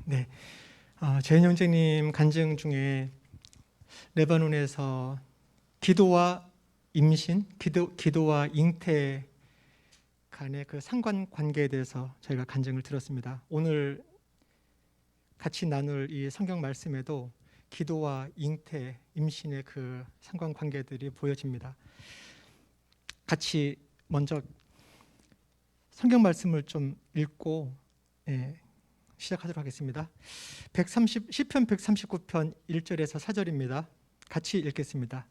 네, 재현 형제님 간증 중에 레바논에서 기도와 임신, 기도와 잉태 간의 그 상관관계에 대해서 저희가 간증을 들었습니다. 오늘 같이 나눌 이 성경 말씀에도 기도와 잉태, 임신의 그 상관관계들이 보여집니다. 같이 먼저 성경 말씀을 좀 읽고 시작하도록 하겠습니다. 시편 139편 1절에서 4절입니다. 같이 읽겠습니다.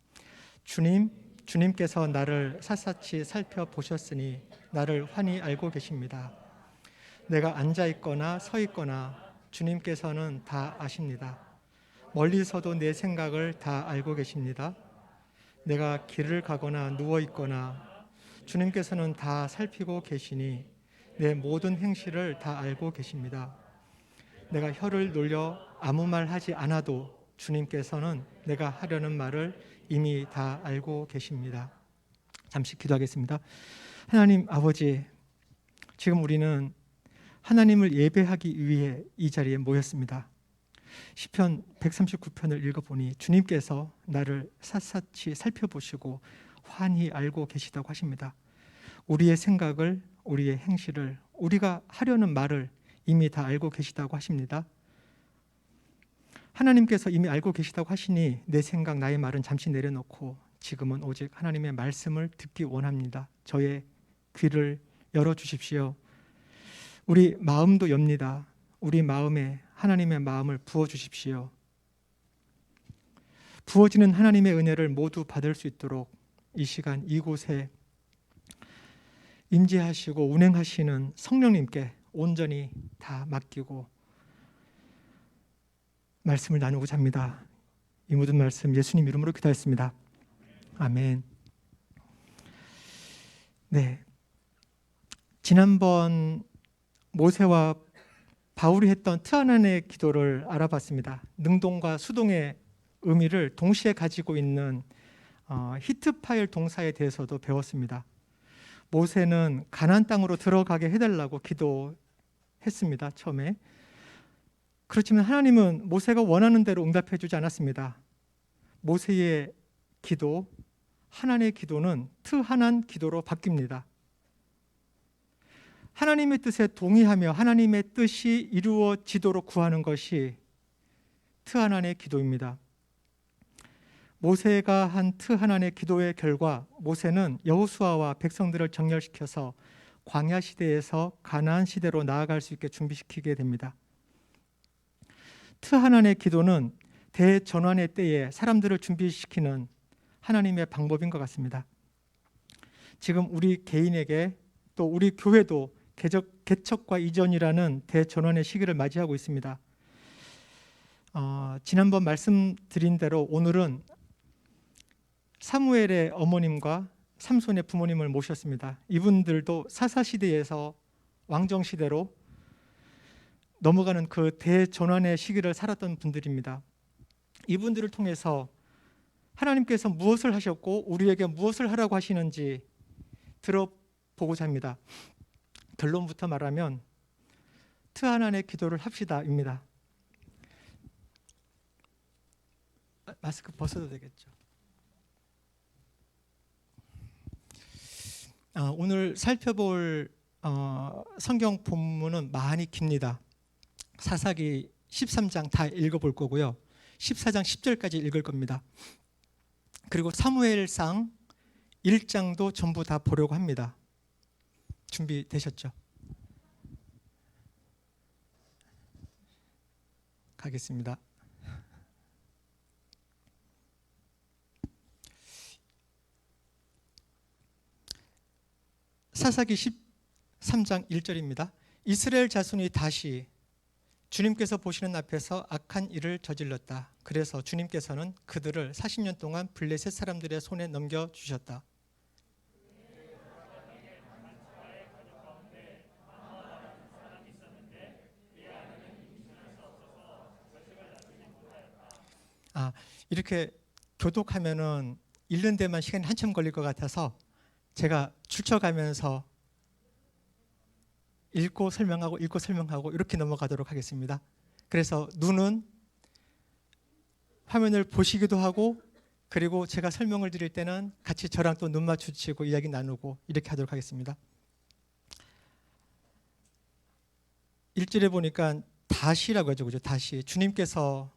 주님께서 나를 샅샅이 살펴보셨으니 나를 환히 알고 계십니다. 내가 앉아있거나 서있거나 주님께서는 다 아십니다. 멀리서도 내 생각을 다 알고 계십니다. 내가 길을 가거나 누워있거나 주님께서는 다 살피고 계시니 내 모든 행실을 다 알고 계십니다. 내가 혀를 놀려 아무 말 하지 않아도 주님께서는 내가 하려는 말을 이미 다 알고 계십니다. 잠시 기도하겠습니다. 하나님 아버지, 지금 우리는 하나님을 예배하기 위해 이 자리에 모였습니다. 시편 139편을 읽어보니 주님께서 나를 샅샅이 살펴보시고 환히 알고 계시다고 하십니다. 우리의 생각을, 우리의 행실을, 우리가 하려는 말을 이미 다 알고 계시다고 하십니다. 하나님께서 이미 알고 계시다고 하시니 내 생각, 나의 말은 잠시 내려놓고 지금은 오직 하나님의 말씀을 듣기 원합니다. 저의 귀를 열어주십시오. 우리 마음도 엽니다. 우리 마음에 하나님의 마음을 부어주십시오. 부어지는 하나님의 은혜를 모두 받을 수 있도록 이 시간 이곳에 임재하시고 운행하시는 성령님께 온전히 다 맡기고 말씀을 나누고자 합니다. 이 모든 말씀 예수님 이름으로 기도했습니다. 아멘. 네, 지난번 모세와 바울이 했던 트하난의 기도를 알아봤습니다. 능동과 수동의 의미를 동시에 가지고 있는 히트파일 동사에 대해서도 배웠습니다. 모세는 가나안 땅으로 들어가게 해달라고 기도했습니다. 처음에. 그렇지만 하나님은 모세가 원하는 대로 응답해 주지 않았습니다. 모세의 기도, 하나님의 기도는 트하난 기도로 바뀝니다. 하나님의 뜻에 동의하며 하나님의 뜻이 이루어지도록 구하는 것이 트하난의 기도입니다. 모세가 한 트하난의 기도의 결과 모세는 여호수아와 백성들을 정렬시켜서 광야 시대에서 가나안 시대로 나아갈 수 있게 준비시키게 됩니다. 트하난의 기도는 대전환의 때에 사람들을 준비시키는 하나님의 방법인 것 같습니다. 지금 우리 개인에게 또 우리 교회도 개척과 이전이라는 대전환의 시기를 맞이하고 있습니다. 지난번 말씀드린 대로 오늘은 사무엘의 어머님과 삼손의 부모님을 모셨습니다. 이분들도 사사시대에서 왕정시대로 넘어가는 그 대전환의 시기를 살았던 분들입니다. 이분들을 통해서 하나님께서 무엇을 하셨고 우리에게 무엇을 하라고 하시는지 들어보고자 합니다. 결론부터 말하면 트하난의 기도를 합시다입니다. 마스크 벗어도 되겠죠? 오늘 살펴볼 성경 본문은 많이 깁니다. 사사기 13장 다 읽어볼 거고요. 14장 10절까지 읽을 겁니다. 그리고 사무엘상 1장도 전부 다 보려고 합니다. 준비되셨죠? 가겠습니다. 사사기 13장 1절입니다. 이스라엘 자손이 다시 주님께서 보시는 앞에서 악한 일을 저질렀다. 그래서 주님께서는 그들을 40년 동안 블레셋 사람들의 손에 넘겨주셨다. 이렇게 교독하면은 읽는 데만 시간이 한참 걸릴 것 같아서 제가 출처가면서 읽고 설명하고 이렇게 넘어가도록 하겠습니다. 그래서 눈은 화면을 보시기도 하고, 그리고 제가 설명을 드릴 때는 같이 저랑 또 눈 마주치고 이야기 나누고 이렇게 하도록 하겠습니다. 1절에 보니까 다시라고 하죠. 그죠? 다시. 주님께서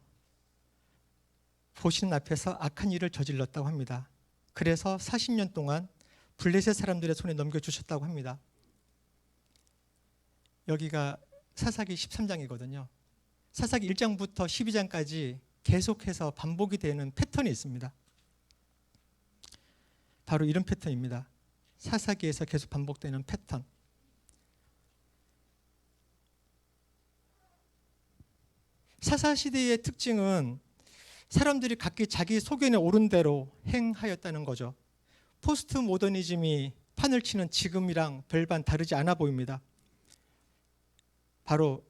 보시는 앞에서 악한 일을 저질렀다고 합니다. 그래서 40년 동안 블레셋 사람들의 손에 넘겨주셨다고 합니다. 여기가 사사기 13장이거든요. 사사기 1장부터 12장까지 계속해서 반복이 되는 패턴이 있습니다. 바로 이런 패턴입니다. 사사기에서 계속 반복되는 패턴. 사사시대의 특징은 사람들이 각기 자기 소견에 오른 대로 행하였다는 거죠. 포스트 모더니즘이 판을 치는 지금이랑 별반 다르지 않아 보입니다. 바로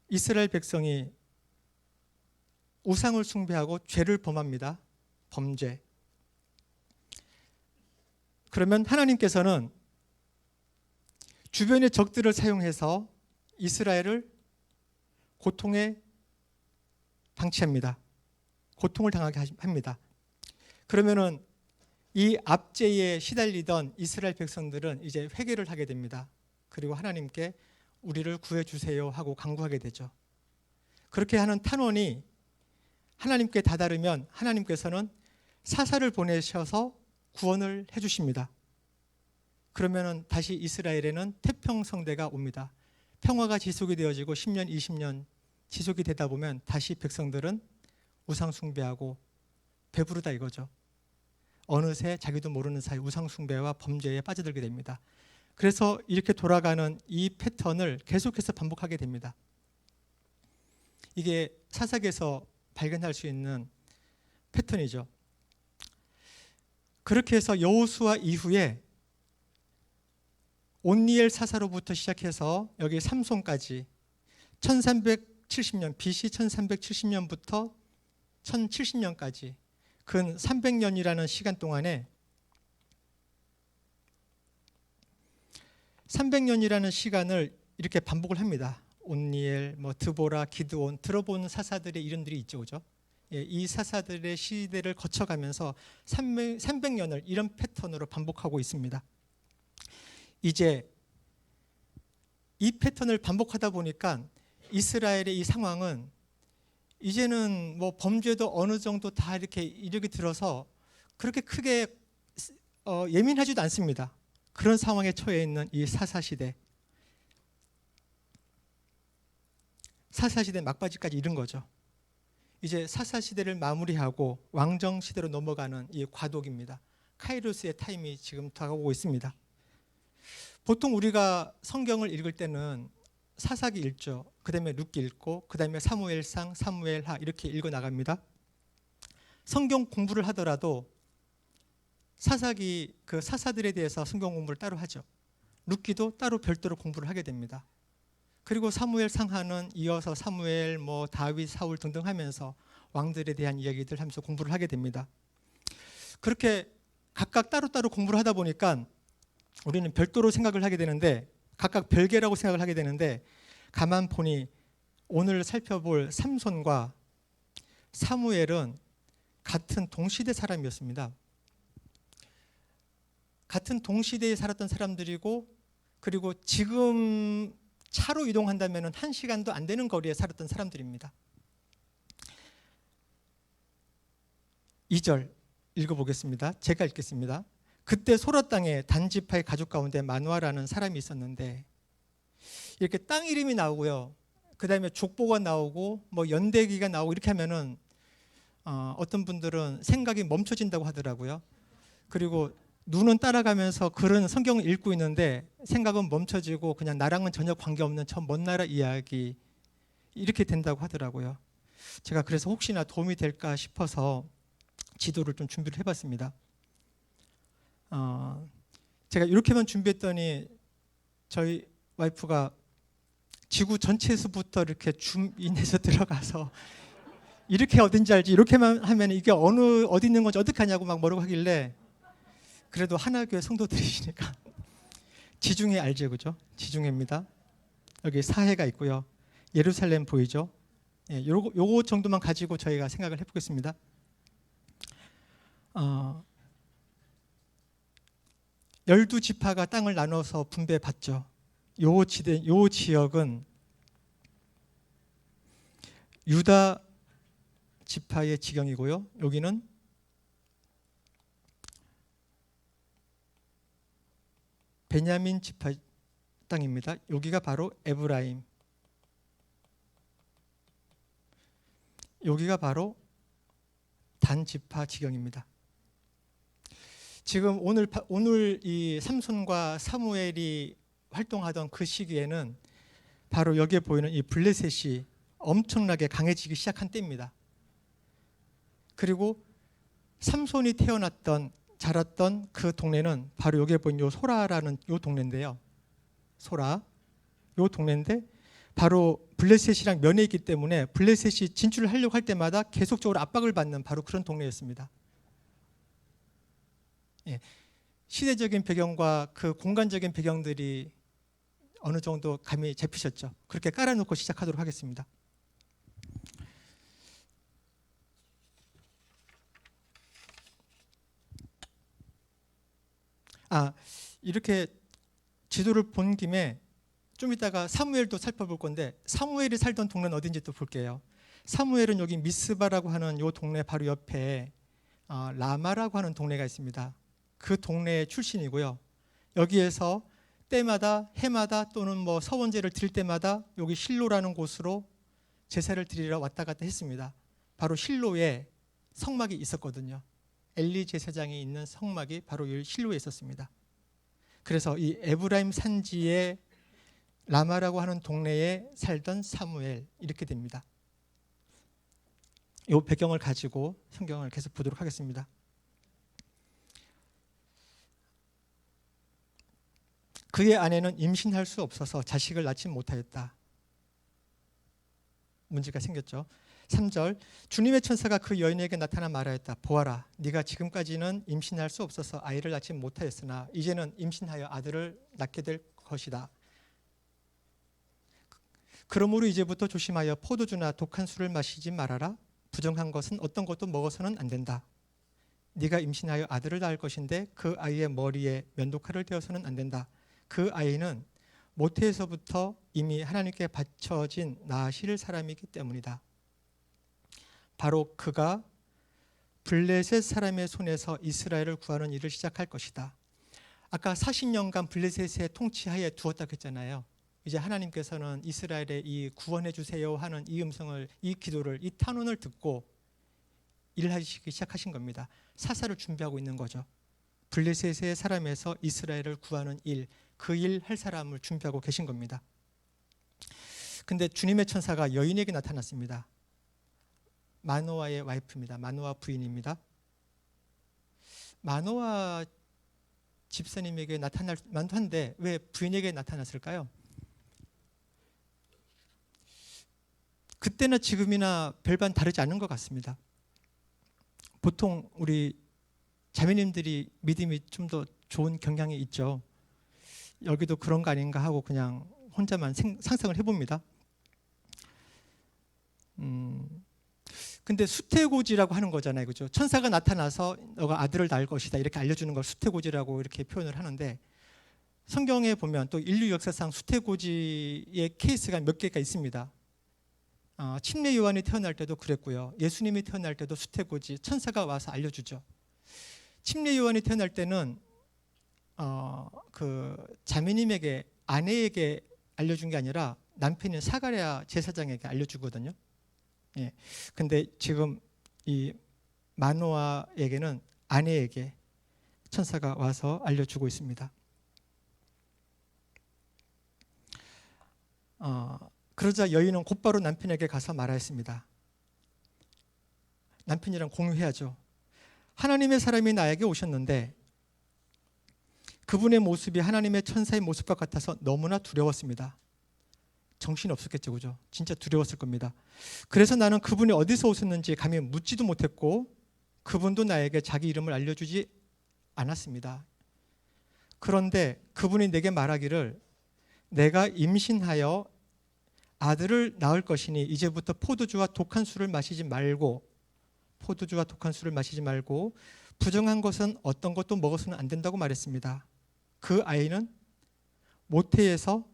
이스라엘 백성이 우상을 숭배하고 죄를 범합니다. 범죄. 그러면 하나님께서는 주변의 적들을 사용해서 이스라엘을 고통에 방치합니다. 고통을 당하게 합니다. 그러면은 이 압제에 시달리던 이스라엘 백성들은 이제 회개를 하게 됩니다. 그리고 하나님께 우리를 구해주세요 하고 간구하게 되죠. 그렇게 하는 탄원이 하나님께 다다르면 하나님께서는 사사를 보내셔서 구원을 해주십니다. 그러면은 다시 이스라엘에는 태평성대가 옵니다. 평화가 지속이 되어지고 10년, 20년 지속이 되다 보면 다시 백성들은 우상 숭배하고 배부르다 이거죠. 어느새 자기도 모르는 사이 우상 숭배와 범죄에 빠져들게 됩니다. 그래서 이렇게 돌아가는 이 패턴을 계속해서 반복하게 됩니다. 이게 사사기에서 발견할 수 있는 패턴이죠. 그렇게 해서 여호수아 이후에 온니엘 사사로부터 시작해서 여기 삼손까지 1370년 BC 1370년부터 1070년까지 근 300년이라는 시간 동안에 300년이라는 시간을 이렇게 반복을 합니다. 온니엘, 드보라, 기드온 들어본 사사들의 이름들이 있죠, 그죠? 예, 이 사사들의 시대를 거쳐가면서 300년을 이런 패턴으로 반복하고 있습니다. 이제 이 패턴을 반복하다 보니까 이스라엘의 이 상황은 이제는 범죄도 어느 정도 다 이렇게 이력이 들어서 그렇게 크게 예민하지도 않습니다. 그런 상황에 처해 있는 이 사사시대 막바지까지 이른 거죠. 이제 사사시대를 마무리하고 왕정시대로 넘어가는 이 과도기입니다. 카이로스의 타임이 지금 다가오고 있습니다. 보통 우리가 성경을 읽을 때는 사사기 읽죠. 그 다음에 룻기 읽고 그 다음에 사무엘상, 사무엘하 이렇게 읽어 나갑니다. 성경 공부를 하더라도 사사기 그 사사들에 대해서 성경 공부를 따로 하죠. 룻기도 따로 별도로 공부를 하게 됩니다. 그리고 사무엘상하는 이어서 사무엘, 다윗, 사울 등등 하면서 왕들에 대한 이야기들 하면서 공부를 하게 됩니다. 그렇게 각각 따로따로 공부를 하다 보니까 우리는 별도로 생각을 하게 되는데 각각 별개라고 생각을 하게 되는데 가만 보니 오늘 살펴볼 삼손과 사무엘은 같은 동시대 사람이었습니다. 같은 동시대에 살았던 사람들이고 그리고 지금 차로 이동한다면 1시간도 안 되는 거리에 살았던 사람들입니다. 2절 읽어보겠습니다. 제가 읽겠습니다. 그때 소라 땅에 단지파의 가족 가운데 마누아라는 사람이 있었는데 이렇게 땅 이름이 나오고요. 그 다음에 족보가 나오고 연대기가 나오고 이렇게 하면은 어떤 분들은 생각이 멈춰진다고 하더라고요. 그리고 눈은 따라가면서 글은 성경을 읽고 있는데 생각은 멈춰지고 그냥 나랑은 전혀 관계없는 저 먼 나라 이야기 이렇게 된다고 하더라고요. 제가 그래서 혹시나 도움이 될까 싶어서 지도를 좀 준비를 해봤습니다. 제가 이렇게만 준비했더니 저희 와이프가 지구 전체에서부터 이렇게 줌인해서 들어가서 이렇게 어딘지 알지 이렇게만 하면 이게 어디 있는 건지 어떻게 하냐고 막 뭐라고 하길래 그래도 하나교회 성도들이시니까 지중해 알죠, 그죠? 지중해입니다. 여기 사해가 있고요. 예루살렘 보이죠? 예, 요거 정도만 가지고 저희가 생각을 해보겠습니다. 어, 12지파가 땅을 나눠서 분배받죠. 요 지역은 유다 지파의 지경이고요. 여기는 베냐민 지파 땅입니다. 여기가 바로 에브라임. 여기가 바로 단 지파 지경입니다. 지금 오늘 이 삼손과 사무엘이 활동하던 그 시기에는 바로 여기에 보이는 이 블레셋이 엄청나게 강해지기 시작한 때입니다. 그리고 삼손이 자랐던 그 동네는 바로 여기에 보이는 요 소라라는 요 동네인데요. 소라, 요 동네인데 바로 블레셋이랑 면해 있기 때문에 블레셋이 진출을 하려고 할 때마다 계속적으로 압박을 받는 바로 그런 동네였습니다. 예, 시대적인 배경과 그 공간적인 배경들이 어느 정도 감이 잡히셨죠. 그렇게 깔아놓고 시작하도록 하겠습니다. 이렇게 지도를 본 김에 좀 이따가 사무엘도 살펴볼 건데 사무엘이 살던 동네는 어딘지 또 볼게요. 사무엘은 여기 미스바라고 하는 요 동네 바로 옆에 라마라고 하는 동네가 있습니다. 그 동네의 출신이고요. 여기에서 때마다 해마다 또는 뭐 서원제를 드릴 때마다 여기 실로라는 곳으로 제사를 드리러 왔다 갔다 했습니다. 바로 실로에 성막이 있었거든요. 엘리 제사장이 있는 성막이 바로 이 실로에 있었습니다. 그래서 이 에브라임 산지의 라마라고 하는 동네에 살던 사무엘 이렇게 됩니다. 이 배경을 가지고 성경을 계속 보도록 하겠습니다. 그의 아내는 임신할 수 없어서 자식을 낳지 못하였다. 문제가 생겼죠. 3절 주님의 천사가 그 여인에게 나타나 말하였다. 보아라, 네가 지금까지는 임신할 수 없어서 아이를 낳지 못하였으나 이제는 임신하여 아들을 낳게 될 것이다. 그러므로 이제부터 조심하여 포도주나 독한 술을 마시지 말아라. 부정한 것은 어떤 것도 먹어서는 안 된다. 네가 임신하여 아들을 낳을 것인데 그 아이의 머리에 면도칼을 대어서는 안 된다. 그 아이는 모태에서부터 이미 하나님께 바쳐진 나실 사람이기 때문이다. 바로 그가 블레셋 사람의 손에서 이스라엘을 구하는 일을 시작할 것이다. 아까 40년간 블레셋의 통치하에 두었다고 했잖아요. 이제 하나님께서는 이스라엘의 이 구원해 주세요 하는 이 음성을, 이 기도를, 이 탄원을 듣고 일하시기 시작하신 겁니다. 사사를 준비하고 있는 거죠. 블레셋의 사람에서 이스라엘을 구하는 일, 그 일 할 사람을 준비하고 계신 겁니다. 근데 주님의 천사가 여인에게 나타났습니다. 마노아의 와이프입니다. 마노아 부인입니다. 마노아 집사님에게 나타날 만도 한데 왜 부인에게 나타났을까요? 그때나 지금이나 별반 다르지 않은 것 같습니다. 보통 우리 자매님들이 믿음이 좀 더 좋은 경향이 있죠. 여기도 그런 거 아닌가 하고 그냥 혼자만 상상을 해봅니다. 근데 수태고지라고 하는 거잖아요, 그죠? 천사가 나타나서 너가 아들을 낳을 것이다 이렇게 알려주는 걸 수태고지라고 이렇게 표현을 하는데 성경에 보면 또 인류 역사상 수태고지의 케이스가 몇 개가 있습니다. 침례 요한이 태어날 때도 그랬고요. 예수님이 태어날 때도 수태고지 천사가 와서 알려주죠. 침례 요한이 태어날 때는 그 자매님에게 아내에게 알려준 게 아니라 남편인 사가랴 제사장에게 알려주거든요. 예. 근데 지금 이 마노아에게는 아내에게 천사가 와서 알려주고 있습니다. 그러자 여인은 곧바로 남편에게 가서 말하였습니다. 남편이랑 공유해야죠. 하나님의 사람이 나에게 오셨는데 그분의 모습이 하나님의 천사의 모습과 같아서 너무나 두려웠습니다. 정신이 없었겠죠, 그죠? 진짜 두려웠을 겁니다. 그래서 나는 그분이 어디서 오셨는지 감히 묻지도 못했고 그분도 나에게 자기 이름을 알려주지 않았습니다. 그런데 그분이 내게 말하기를 내가 임신하여 아들을 낳을 것이니 이제부터 포도주와 독한 술을 마시지 말고 부정한 것은 어떤 것도 먹어서는 안 된다고 말했습니다. 그 아이는 모태에서부터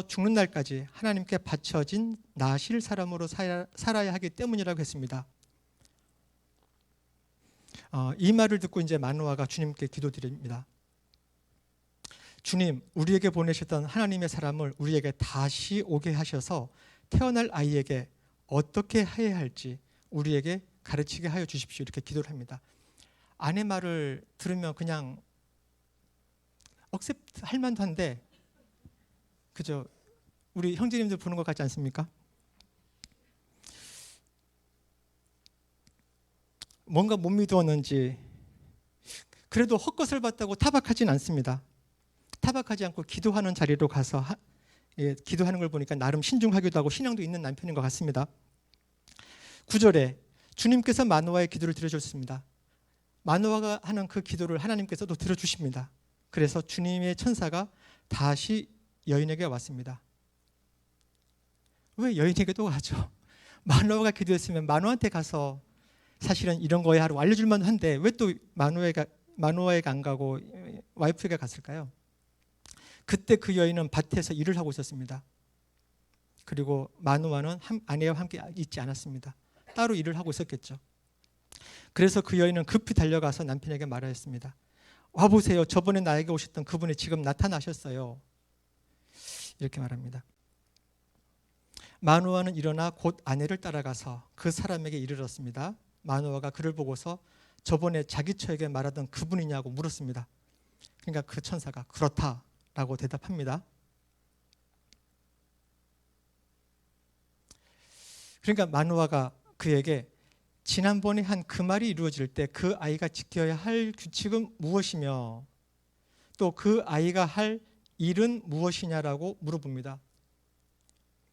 죽는 날까지 하나님께 바쳐진 나실 사람으로 살아야 하기 때문이라고 했습니다. 이 말을 듣고 이제 마노아가 주님께 기도드립니다. 주님, 우리에게 보내셨던 하나님의 사람을 우리에게 다시 오게 하셔서 태어날 아이에게 어떻게 해야 할지 우리에게 가르치게 하여 주십시오. 이렇게 기도를 합니다. 아내 말을 들으면 그냥 억셉트 할 만도 한데, 그죠? 우리 형제님들 보는 것 같지 않습니까? 뭔가 못 믿었는지 그래도 헛것을 봤다고 타박하진 않습니다. 타박하지 않고 기도하는 자리로 가서 기도하는 걸 보니까 나름 신중하기도 하고 신앙도 있는 남편인 것 같습니다. 9절에 주님께서 마노아의 기도를 들어주셨습니다. 마노아가 하는 그 기도를 하나님께서도 들어주십니다. 그래서 주님의 천사가 다시 여인에게 왔습니다. 왜 여인에게도 가죠? 마노아가 기도했으면 마노아한테 가서 사실은 이런 거야 하고 알려줄만 한데 왜 또 마노아에게 안 가고 와이프에게 갔을까요? 그때 그 여인은 밭에서 일을 하고 있었습니다. 그리고 마노아는 아내와 함께 있지 않았습니다. 따로 일을 하고 있었겠죠. 그래서 그 여인은 급히 달려가서 남편에게 말하였습니다. 와보세요. 저번에 나에게 오셨던 그분이 지금 나타나셨어요. 이렇게 말합니다. 마노아는 일어나 곧 아내를 따라가서 그 사람에게 이르렀습니다. 마노아가 그를 보고서 저번에 자기 처에게 말하던 그분이냐고 물었습니다. 그러니까 그 천사가 그렇다라고 대답합니다. 그러니까 마노아가 그에게 지난번에 한 그 말이 이루어질 때 그 아이가 지켜야 할 규칙은 무엇이며 또 그 아이가 할 일은 무엇이냐라고 물어봅니다.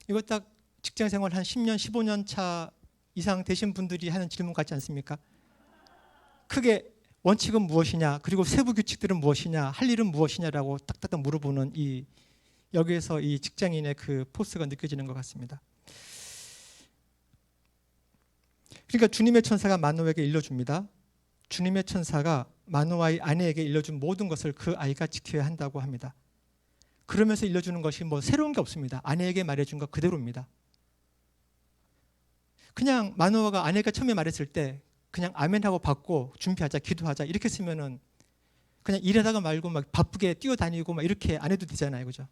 이거 딱 직장생활 한 10년, 15년 차 이상 되신 분들이 하는 질문 같지 않습니까? 크게 원칙은 무엇이냐, 그리고 세부 규칙들은 무엇이냐, 할 일은 무엇이냐라고 딱딱딱 물어보는 여기에서 이 직장인의 그 포스가 느껴지는 것 같습니다. 그러니까 주님의 천사가 마노아에게 일러줍니다. 주님의 천사가 마노아의 아내에게 일러준 모든 것을 그 아이가 지켜야 한다고 합니다. 그러면서 일러주는 것이 뭐 새로운 게 없습니다. 아내에게 말해준 것 그대로입니다. 그냥 마노아가 아내가 처음에 말했을 때 그냥 아멘하고 받고 준비하자, 기도하자 이렇게 쓰면은 그냥 일하다가 말고 막 바쁘게 뛰어다니고 막 이렇게 안 해도 되잖아요, 그죠?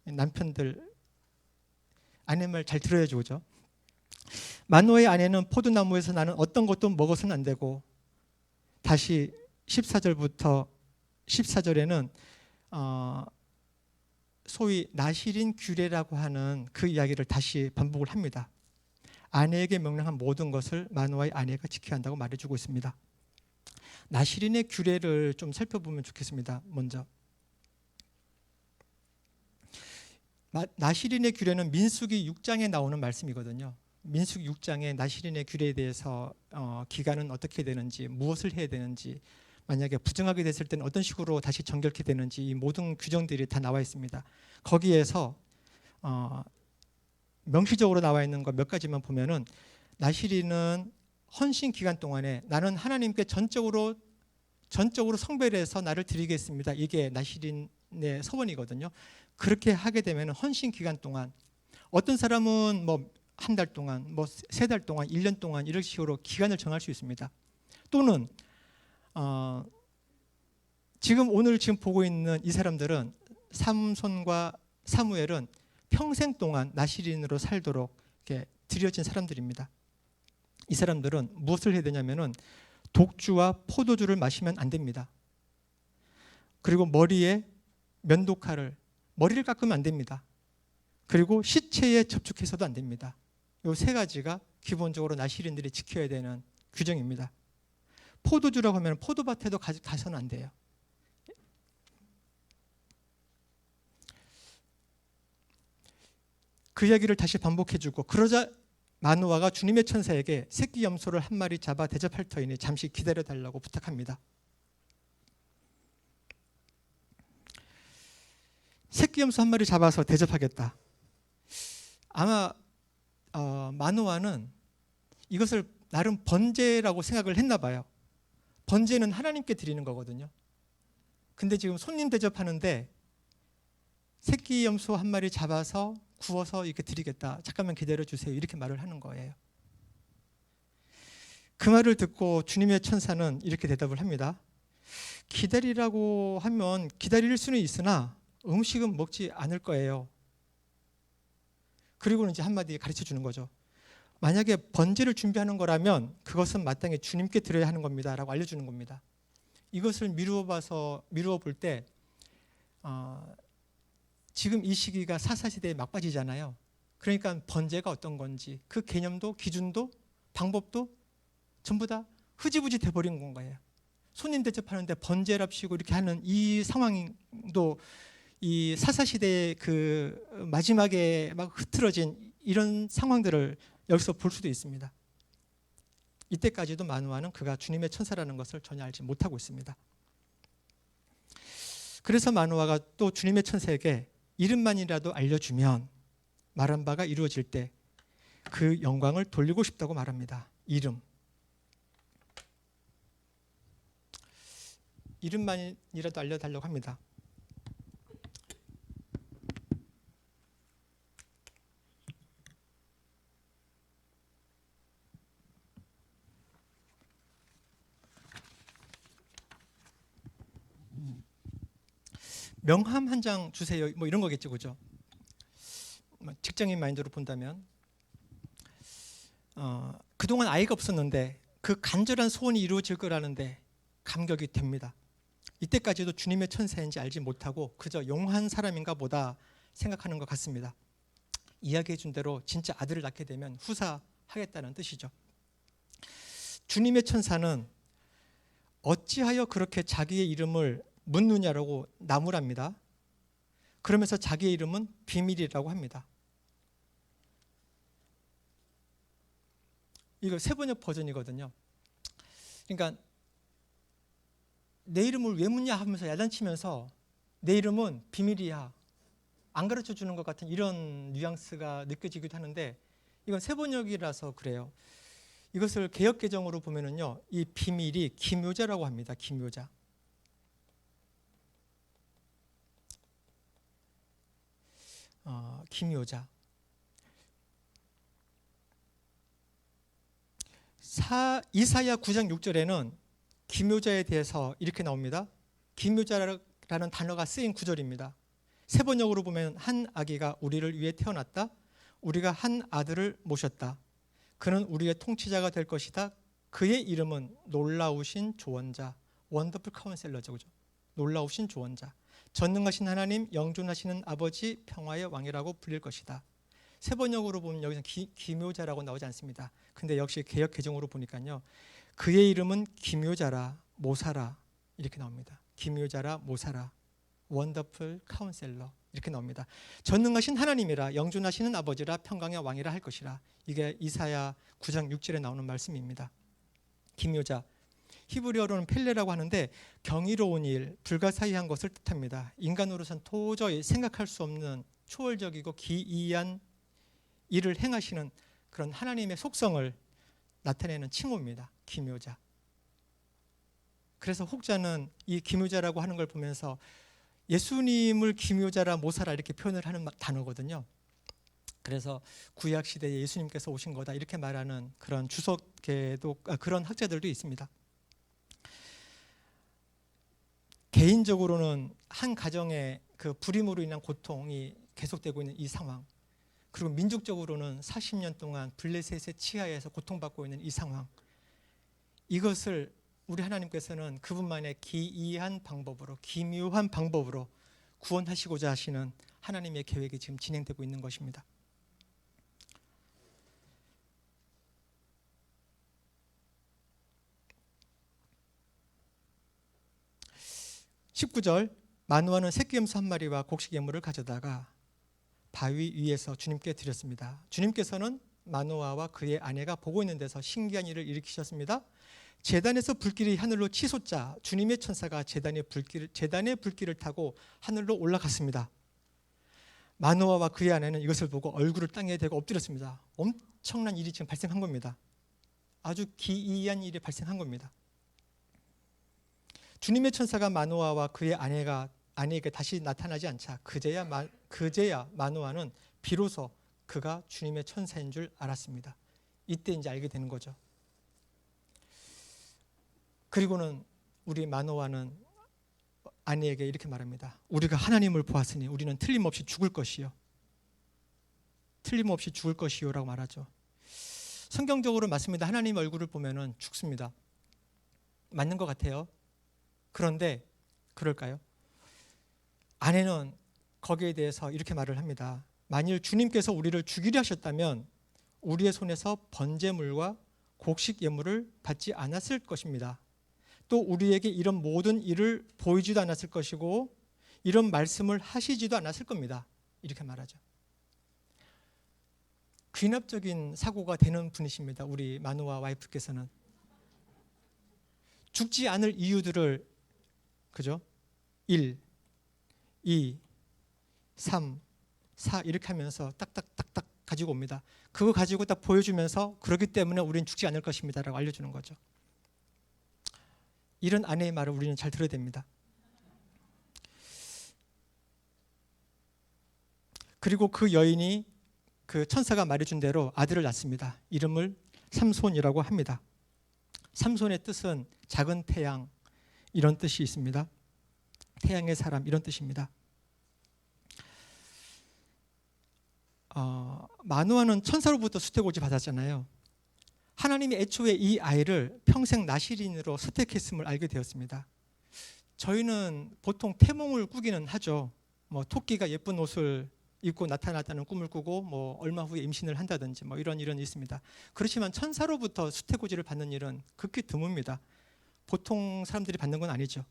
남편들 아내 말 잘 들어야죠, 그죠? 마노아의 아내는 포도나무에서 나는 어떤 것도 먹어서는 안 되고 다시 14절부터 14절에는 소위 나실인 규례라고 하는 그 이야기를 다시 반복을 합니다. 아내에게 명령한 모든 것을 마노아의 아내가 지켜야 한다고 말해주고 있습니다. 나실인의 규례를 좀 살펴보면 좋겠습니다. 먼저 나실인의 규례는 민수기 6장에 나오는 말씀이거든요. 민수기 6장에 나실인의 규례에 대해서 기간은 어떻게 되는지, 무엇을 해야 되는지, 만약에 부정하게 됐을 때는 어떤 식으로 다시 정결케 되는지 이 모든 규정들이 다 나와 있습니다. 거기에서 명시적으로 나와 있는 것 몇 가지만 보면은 나실인은 헌신 기간 동안에 나는 하나님께 전적으로 성배를 해서 나를 드리겠습니다. 이게 나실인의 서원이거든요. 그렇게 하게 되면 헌신 기간 동안 어떤 사람은 뭐 한 달 동안, 뭐 3달 동안, 1년 동안 이런 식으로 기간을 정할 수 있습니다. 또는 지금 보고 있는 이 사람들은 삼손과 사무엘은 평생 동안 나실인으로 살도록 이렇게 들여진 사람들입니다. 이 사람들은 무엇을 해야 되냐면은 독주와 포도주를 마시면 안 됩니다. 그리고 머리에 면도칼을 머리를 깎으면 안 됩니다. 그리고 시체에 접촉해서도 안 됩니다. 이 3가지가 기본적으로 나실인들이 지켜야 되는 규정입니다. 포도주라고 하면 포도밭에도 가서는 안 돼요. 그 이야기를 다시 반복해주고 그러자 마노아가 주님의 천사에게 새끼 염소를 한 마리 잡아 대접할 터이니 잠시 기다려달라고 부탁합니다. 새끼 염소 한 마리 잡아서 대접하겠다. 아마 마노아는 이것을 나름 번제라고 생각을 했나 봐요. 번제는 하나님께 드리는 거거든요. 근데 지금 손님 대접하는데 새끼 염소 한 마리 잡아서 구워서 이렇게 드리겠다. 잠깐만 기다려 주세요. 이렇게 말을 하는 거예요. 그 말을 듣고 주님의 천사는 이렇게 대답을 합니다. 기다리라고 하면 기다릴 수는 있으나 음식은 먹지 않을 거예요. 그리고는 이제 한마디 가르쳐 주는 거죠. 만약에 번제를 준비하는 거라면 그것은 마땅히 주님께 드려야 하는 겁니다. 라고 알려주는 겁니다. 이것을 미루어 볼 때 지금 이 시기가 사사시대의 막바지잖아요. 그러니까 번제가 어떤 건지 그 개념도 기준도 방법도 전부 다 흐지부지 돼버린 건 거예요. 손님 대접하는데 번제랍시고 이렇게 하는 이 상황도 이 사사시대의 그 마지막에 막 흐트러진 이런 상황들을 여기서 볼 수도 있습니다. 이때까지도 마노아는 그가 주님의 천사라는 것을 전혀 알지 못하고 있습니다. 그래서 마노아가 또 주님의 천사에게 이름만이라도 알려주면 말한 바가 이루어질 때 그 영광을 돌리고 싶다고 말합니다. 이름만이라도 알려달라고 합니다. 명함 한 장 주세요. 뭐 이런 거겠죠, 그죠? 직장인 마인드로 본다면 그동안 아이가 없었는데 그 간절한 소원이 이루어질 거라는데 감격이 됩니다. 이때까지도 주님의 천사인지 알지 못하고 그저 용한 사람인가 보다 생각하는 것 같습니다. 이야기해 준 대로 진짜 아들을 낳게 되면 후사하겠다는 뜻이죠. 주님의 천사는 어찌하여 그렇게 자기의 이름을 묻느냐라고 나무랍니다. 그러면서 자기의 이름은 비밀이라고 합니다. 이거 세번역 버전이거든요. 그러니까 내 이름을 왜 묻냐 하면서 야단치면서 내 이름은 비밀이야. 안 가르쳐 주는 것 같은 이런 뉘앙스가 느껴지기도 하는데 이건 세번역이라서 그래요. 이것을 개역개정으로 보면은요, 이 비밀이 기묘자라고 합니다. 기묘자. 기묘자. 이사야 9장 6절에는 기묘자에 대해서 이렇게 나옵니다. 기묘자라는 단어가 쓰인 구절입니다. 세번역으로 보면 한 아기가 우리를 위해 태어났다. 우리가 한 아들을 모셨다. 그는 우리의 통치자가 될 것이다. 그의 이름은 놀라우신 조언자, 원더풀 카운셀러죠, 그죠? 놀라우신 조언자, 전능하신 하나님, 영존하시는 아버지, 평화의 왕이라고 불릴 것이다. 세번역으로 보면 여기서 기묘자라고 나오지 않습니다. 근데 역시 개역 개정으로 보니까요, 그의 이름은 기묘자라 모사라 이렇게 나옵니다. 기묘자라 모사라, 원더풀 카운셀러 이렇게 나옵니다. 전능하신 하나님이라, 영존하시는 아버지라, 평강의 왕이라 할 것이라. 이게 이사야 9장 6절에 나오는 말씀입니다. 기묘자, 히브리어로는 펠레라고 하는데 경이로운 일, 불가사의한 것을 뜻합니다. 인간으로선 도저히 생각할 수 없는 초월적이고 기이한 일을 행하시는 그런 하나님의 속성을 나타내는 칭호입니다. 기묘자. 그래서 혹자는 이 기묘자라고 하는 걸 보면서 예수님을 기묘자라 모사라 이렇게 표현을 하는 단어거든요. 그래서 구약 시대에 예수님께서 오신 거다 이렇게 말하는 그런 주석계도 그런 학자들도 있습니다. 개인적으로는 한 가정의 그 불임으로 인한 고통이 계속되고 있는 이 상황, 그리고 민족적으로는 40년 동안 블레셋의 치하에서 고통받고 있는 이 상황, 이것을 우리 하나님께서는 그분만의 기이한 방법으로, 기묘한 방법으로 구원하시고자 하시는 하나님의 계획이 지금 진행되고 있는 것입니다. 19절, 마노아는 새끼 염소 한 마리와 곡식 예물을 가져다가 바위 위에서 주님께 드렸습니다. 주님께서는 마노아와 그의 아내가 보고 있는 데서 신기한 일을 일으키셨습니다. 제단에서 불길이 하늘로 치솟자 주님의 천사가 제단의 불길을 타고 하늘로 올라갔습니다. 마노아와 그의 아내는 이것을 보고 얼굴을 땅에 대고 엎드렸습니다. 엄청난 일이 지금 발생한 겁니다. 아주 기이한 일이 발생한 겁니다. 주님의 천사가 마노아와 그의 아내에게 다시 나타나지 않자 그제야 마노아는 비로소 그가 주님의 천사인 줄 알았습니다. 이때 이제 알게 되는 거죠. 그리고는 우리 마노아는 아내에게 이렇게 말합니다. 우리가 하나님을 보았으니 우리는 틀림없이 죽을 것이요. 틀림없이 죽을 것이요 라고 말하죠. 성경적으로 맞습니다. 하나님 얼굴을 보면은 죽습니다. 맞는 것 같아요. 그런데 그럴까요? 아내는 거기에 대해서 이렇게 말을 합니다. 만일 주님께서 우리를 죽이려 하셨다면 우리의 손에서 번제물과 곡식 예물을 받지 않았을 것입니다. 또 우리에게 이런 모든 일을 보이지도 않았을 것이고 이런 말씀을 하시지도 않았을 겁니다. 이렇게 말하죠. 귀납적인 사고가 되는 분이십니다. 우리 마노아 와이프께서는. 죽지 않을 이유들을 그죠? 1, 2, 3, 4 이렇게 하면서 딱딱딱딱 가지고 옵니다. 그거 가지고 딱 보여주면서 그렇기 때문에 우리는 죽지 않을 것입니다 라고 알려주는 거죠. 이런 아내의 말을 우리는 잘 들어야 됩니다. 그리고 그 여인이 그 천사가 말해준 대로 아들을 낳습니다. 이름을 삼손이라고 합니다. 삼손의 뜻은 작은 태양 이런 뜻이 있습니다. 태양의 사람 이런 뜻입니다. 마노아는 천사로부터 수태고지 받았잖아요. 하나님이 애초에 이 아이를 평생 나시린으로 선택했음을 알게 되었습니다. 저희는 보통 태몽을 꾸기는 하죠. 뭐 토끼가 예쁜 옷을 입고 나타났다는 꿈을 꾸고 뭐 얼마 후에 임신을 한다든지 뭐 이런 일은 있습니다. 그렇지만 천사로부터 수태고지를 받는 일은 극히 드뭅니다. 보통 사람들이 받는 건 아니죠.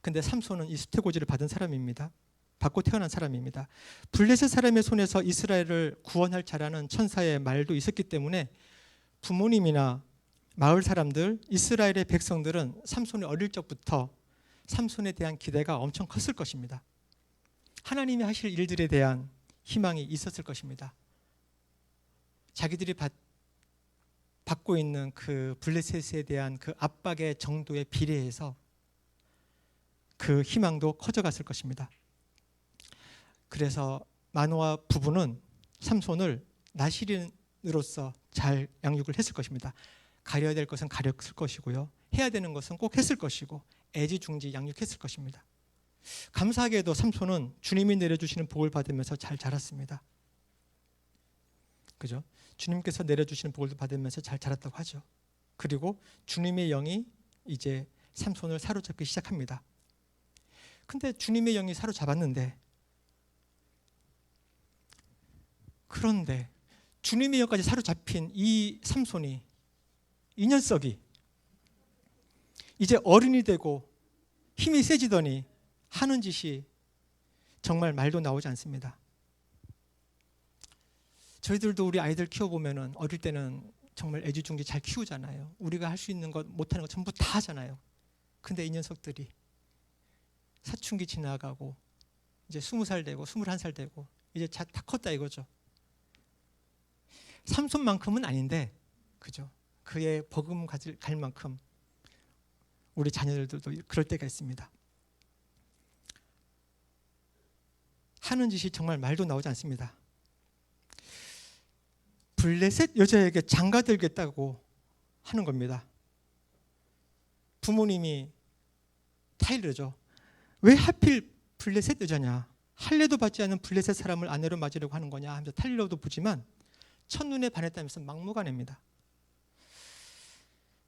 근데 삼손은 이 수태고지를 받은 사람입니다. 받고 태어난 사람입니다. 블레셋 사람의 손에서 이스라엘을 구원할 자라는 천사의 말도 있었기 때문에 부모님이나 마을 사람들, 이스라엘의 백성들은 삼손이 어릴 적부터 삼손에 대한 기대가 엄청 컸을 것입니다. 하나님이 하실 일들에 대한 희망이 있었을 것입니다. 자기들이 받고 있는 그 블레셋에 대한 그 압박의 정도에 비례해서 그 희망도 커져갔을 것입니다. 그래서 마노아 부부는 삼손을 나시린으로서 잘 양육을 했을 것입니다. 가려야 될 것은 가렸을 것이고요. 해야 되는 것은 꼭 했을 것이고 애지중지 양육했을 것입니다. 감사하게도 삼손은 주님이 내려주시는 복을 받으면서 잘 자랐습니다. 그죠? 주님께서 내려주시는 복을 받으면서 잘 자랐다고 하죠. 그리고 주님의 영이 이제 삼손을 사로잡기 시작합니다. 근데 주님의 영이 사로잡았는데 그런데 주님의 영까지 사로잡힌 이 삼손이 이 녀석이 이제 어른이 되고 힘이 세지더니 하는 짓이 정말 말도 나오지 않습니다. 저희들도 우리 아이들 키워보면 어릴 때는 정말 애지중지 잘 키우잖아요. 우리가 할 수 있는 것 못하는 것 전부 다 하잖아요. 근데 이 녀석들이 사춘기 지나가고 이제 20살 되고 21살 되고 이제 다 컸다 이거죠. 삼손만큼은 아닌데 그죠? 그의 버금 갈 만큼 우리 자녀들도 그럴 때가 있습니다. 하는 짓이 정말 말도 나오지 않습니다. 블레셋 여자에게 장가들겠다고 하는 겁니다. 부모님이 다 이러죠. 왜 하필 블레셋 여자냐? 할례도 받지 않은 블레셋 사람을 아내로 맞으려고 하는 거냐 하면서 탈려도 보지만 첫눈에 반했다면서 막무가내입니다.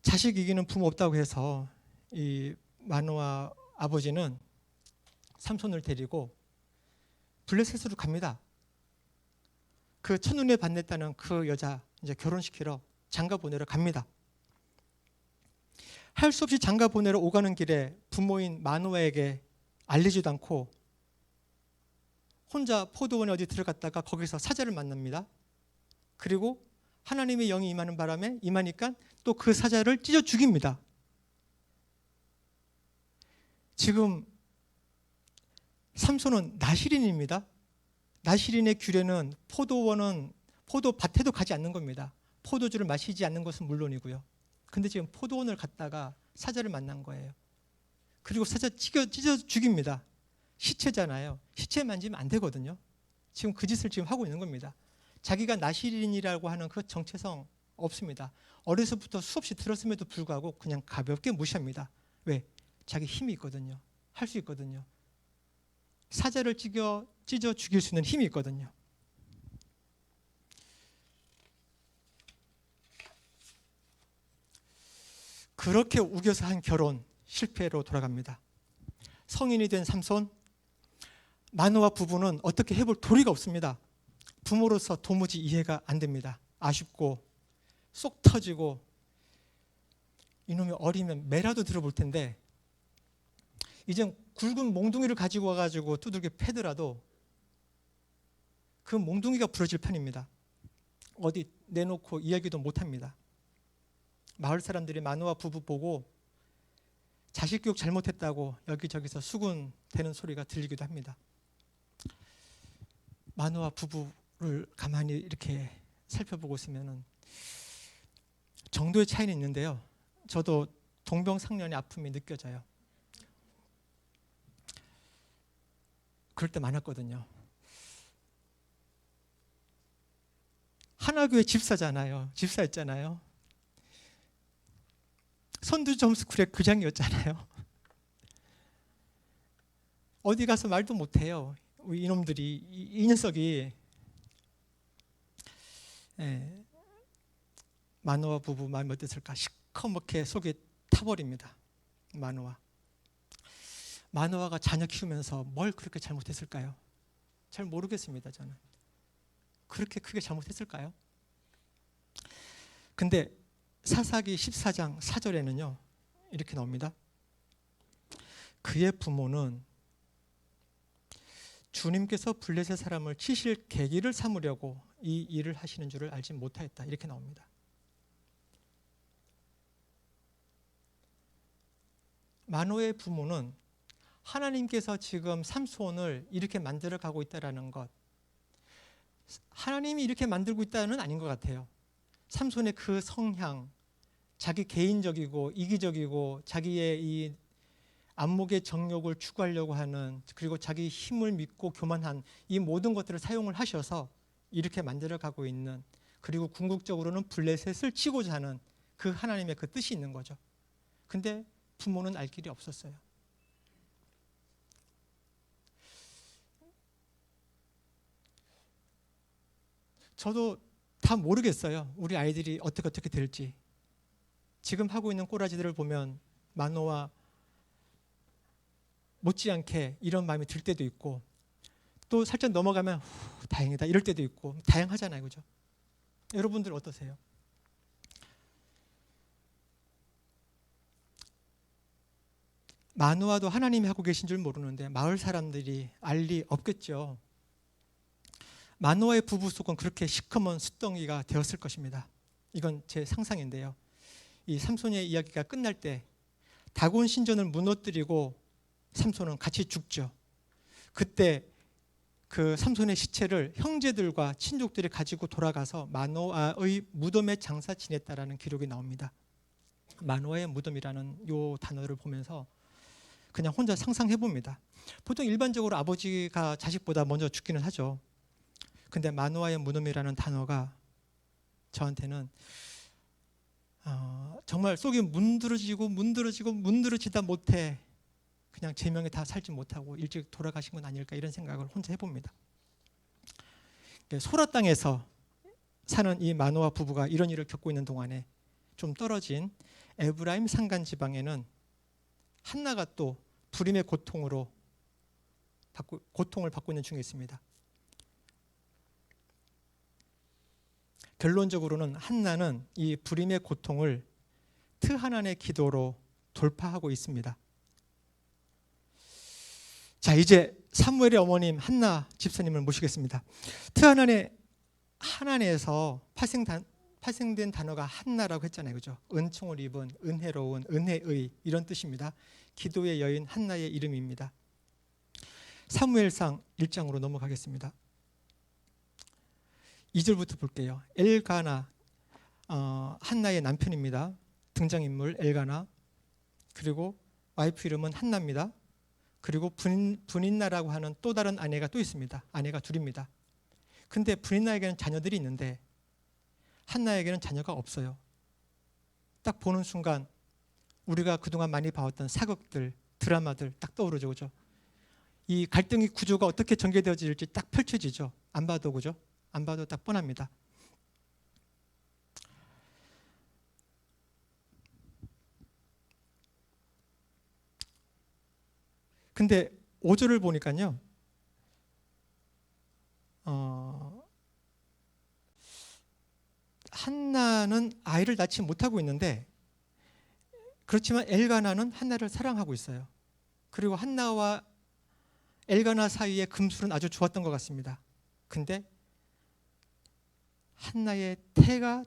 자식 이기는 부모 없다고 해서 이 마노아 아버지는 삼손을 데리고 블레셋으로 갑니다. 그 첫눈에 반했다는 그 여자 이제 결혼시키러 장가 보내러 갑니다. 할 수 없이 장가 보내러 오가는 길에 부모인 마노아에게 알리지도 않고 혼자 포도원에 어디 들어갔다가 거기서 사자를 만납니다. 그리고 하나님의 영이 임하는 바람에 임하니까 또 그 사자를 찢어 죽입니다. 지금 삼손은 나시린입니다. 나시린의 규례는 포도밭에도 가지 않는 겁니다. 포도주를 마시지 않는 것은 물론이고요. 근데 지금 포도원을 갔다가 사자를 만난 거예요. 그리고 사자 찢어 죽입니다. 시체잖아요. 시체 만지면 안 되거든요. 지금 그 짓을 지금 하고 있는 겁니다. 자기가 나시린이라고 하는 그 정체성 없습니다. 어려서부터 수없이 들었음에도 불구하고 그냥 가볍게 무시합니다. 왜? 자기 힘이 있거든요. 할 수 있거든요. 사자를 찢어 죽일 수 있는 힘이 있거든요. 그렇게 우겨서 한 결혼 실패로 돌아갑니다. 성인이 된 삼손, 마노아 부부는 어떻게 해볼 도리가 없습니다. 부모로서 도무지 이해가 안 됩니다. 아쉽고 쏙 터지고 이놈이 어리면 매라도 들어볼 텐데 이젠 굵은 몽둥이를 가지고 와가지고 두들겨 패더라도 그 몽둥이가 부러질 판입니다. 어디 내놓고 이야기도 못합니다. 마을 사람들이 마노아 부부 보고 자식 교육 잘못했다고 여기저기서 수군대는 소리가 들리기도 합니다. 마노아 부부를 가만히 이렇게 살펴보고 있으면 정도의 차이는 있는데요. 저도 동병상련의 아픔이 느껴져요. 그럴 때 많았거든요. 하나교회 집사잖아요. 집사였잖아요. 선두점스쿨의 교장이었잖아요. 어디 가서 말도 못해요. 이놈들이, 이 녀석이. 마노아 부부 마음이 어땠을까? 시커멓게 속이 타버립니다. 마노아가 자녀 키우면서 뭘 그렇게 잘못했을까요? 잘 모르겠습니다. 저는 그렇게 크게 잘못했을까요? 근데 사사기 14장 4절에는요 이렇게 나옵니다. 그의 부모는 주님께서 블레셋 사람을 치실 계기를 삼으려고 이 일을 하시는 줄을 알지 못하였다. 이렇게 나옵니다. 마노아의 부모는 하나님께서 지금 삼손을 이렇게 만들어 가고 있다는 것, 하나님이 이렇게 만들고 있다는 아닌 것 같아요. 삼손의 그 성향, 자기 개인적이고 이기적이고 자기의 이 안목의 정욕을 추구하려고 하는, 그리고 자기 힘을 믿고 교만한 이 모든 것들을 사용을 하셔서 이렇게 만들어 가고 있는, 그리고 궁극적으로는 블레셋을 치고자 하는 그 하나님의 그 뜻이 있는 거죠. 근데 부모는 알 길이 없었어요. 저도 다 모르겠어요. 우리 아이들이 어떻게 될지. 지금 하고 있는 꼬라지들을 보면 마노아 못지않게 이런 마음이 들 때도 있고, 또 살짝 넘어가면 다행이다 이럴 때도 있고, 다양하잖아요. 그죠? 여러분들 어떠세요? 마노아도 하나님이 하고 계신 줄 모르는데 마을 사람들이 알 리 없겠죠. 마노아의 부부 속은 그렇게 시커먼 숫덩이가 되었을 것입니다. 이건 제 상상인데요. 이 삼손의 이야기가 끝날 때 다곤 신전을 무너뜨리고 삼손은 같이 죽죠. 그때 그 삼손의 시체를 형제들과 친족들이 가지고 돌아가서 마노아의 무덤에 장사 지냈다라는 기록이 나옵니다. 마노아의 무덤이라는 요 단어를 보면서 그냥 혼자 상상해 봅니다. 보통 일반적으로 아버지가 자식보다 먼저 죽기는 하죠. 근데 마노아의 무덤이라는 단어가 저한테는 정말 속이 문드러지다 못해 그냥 제명에 다 살지 못하고 일찍 돌아가신 건 아닐까, 이런 생각을 혼자 해봅니다. 소라 땅에서 사는 이 마노아 부부가 이런 일을 겪고 있는 동안에 좀 떨어진 에브라임 산간 지방에는 한나가 또 불임의 고통을 받고 있는 중에 있습니다. 결론적으로는 한나는 이 불임의 고통을 트하난의 기도로 돌파하고 있습니다. 자, 이제 사무엘의 어머님 한나 집사님을 모시겠습니다. 트하난의 하나에서 파생된 단어가 한나라고 했잖아요. 그죠? 은총을 입은, 은혜로운, 은혜의, 이런 뜻입니다. 기도의 여인 한나의 이름입니다. 사무엘상 1장으로 넘어가겠습니다. 2절부터 볼게요. 엘가나, 한나의 남편입니다. 등장인물 엘가나. 그리고 와이프 이름은 한나입니다. 그리고 분인나라고 하는 또 다른 아내가 또 있습니다. 아내가 둘입니다. 근데 분인나에게는 자녀들이 있는데 한나에게는 자녀가 없어요. 딱 보는 순간 우리가 그동안 많이 봐왔던 사극들, 드라마들 딱 떠오르죠. 그죠? 이 갈등의 구조가 어떻게 전개되어질지 딱 펼쳐지죠. 안 봐도 그죠? 안 봐도 딱 뻔합니다. 근데 5절을 보니까요. 한나는 아이를 낳지 못하고 있는데 그렇지만 엘가나는 한나를 사랑하고 있어요. 그리고 한나와 엘가나 사이의 금술은 아주 좋았던 것 같습니다. 근데 한나의 태가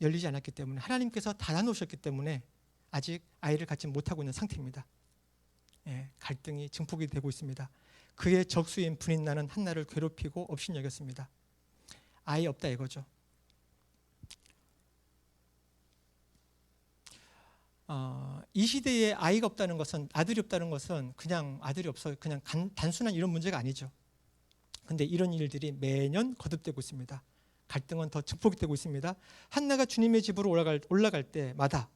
열리지 않았기 때문에 하나님께서 닫아놓으셨기 때문에 아직 아이를 갖지 못하고 있는 상태입니다. 예, 갈등이 증폭이 되고 있습니다. 그의 적수인 분인나는 한나를 괴롭히고 업신여겼습니다. 아이 없다 이거죠. 이 시대에 아이가 없다는 것은, 아들이 없다는 것은 그냥 아들이 없어요. 그냥 단순한 이런 문제가 아니죠. 근데 이런 일들이 매년 거듭되고 있습니다. 갈등은 더 증폭이 되고 있습니다. 한나가 주님의 집으로 올라갈 때마다,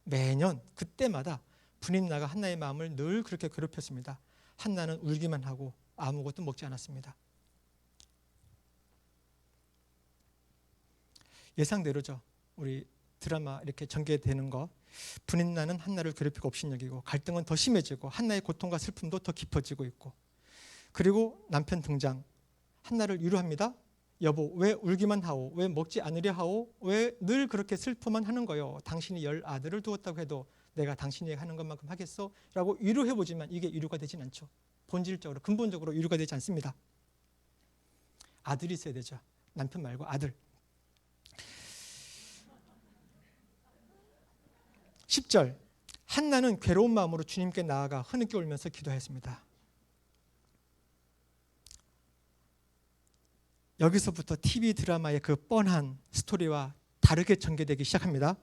매년 그때마다 분인나가 한나의 마음을 늘 그렇게 괴롭혔습니다. 한나는 울기만 하고 아무것도 먹지 않았습니다. 예상대로죠. 우리 드라마 이렇게 전개되는 거. 분인나는 한나를 괴롭히고 업신여기고 갈등은 더 심해지고 한나의 고통과 슬픔도 더 깊어지고 있고, 그리고 남편 등장. 한나를 위로합니다. 여보, 왜 울기만 하오? 왜 먹지 않으려 하오? 왜 늘 그렇게 슬퍼만 하는 거요? 당신이 10 아들을 두었다고 해도 내가 당신이 하는 것만큼 하겠어? 라고 위로해보지만 이게 위로가 되진 않죠. 본질적으로, 근본적으로 위로가 되지 않습니다. 아들이 있어야 되죠. 남편 말고 아들. 10절, 한나는 괴로운 마음으로 주님께 나아가 흐느껴 울면서 기도했습니다. 여기서부터 TV 드라마의 그 뻔한 스토리와 다르게 전개되기 시작합니다.